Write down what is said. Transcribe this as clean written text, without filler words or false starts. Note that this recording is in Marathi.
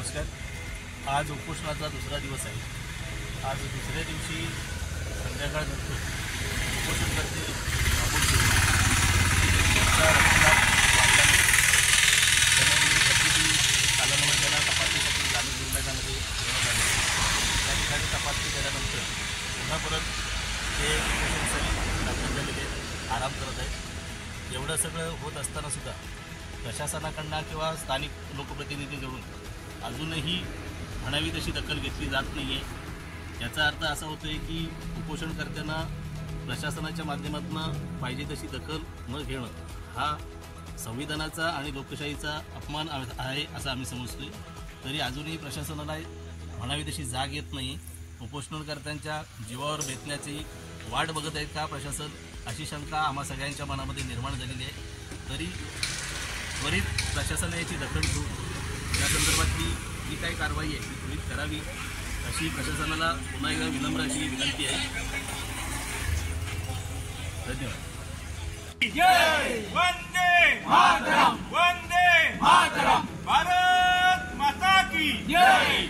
नमस्कार। आज उपोषणाचा दुसरा दिवस आहे। आज दुसऱ्या दिवशी संध्याकाळनंतर उपोषणकर्ते तपासणीसाठी ग्रामीण रुग्णालयामध्ये ठेवण्यात आले। त्या ठिकाणी तपासणी केल्यानंतर पुन्हा परत ते उपोषणस्थळी दाखल झालेले आराम करत आहेत। एवढं सगळं होत असताना सुद्धा प्रशासनाकडून किंवा स्थानिक लोकप्रतिनिधींकडून अजूनही म्हणावी तशी दखल घेतली जात नाही आहे। याचा अर्थ असा होतो आहे की उपोषणकर्त्यांना प्रशासनाच्या माध्यमातून पाहिजे तशी दखल न घेणं हा संविधानाचा आणि लोकशाहीचा अपमान आहे असं आम्ही समजतोय। तरी अजूनही प्रशासनाला म्हणावी तशी जाग येत नाही। उपोषणकर्त्यांच्या जीवावर बेतण्याची वाट बघत आहेत का प्रशासन, अशी शंका आम्हा सगळ्यांच्या मनामध्ये निर्माण झालेली आहे। तरी त्वरित प्रशासनाने याची दखल घेऊन या संदर्भातली जी काही कारवाई आहे ती त्वरित करावी अशी प्रशासनाला पुन्हा एकदा विनम्र अशी विनंती आहे। धन्यवाद। जय वंदे मातरम, वंदे मातरम, भारत माता की जय।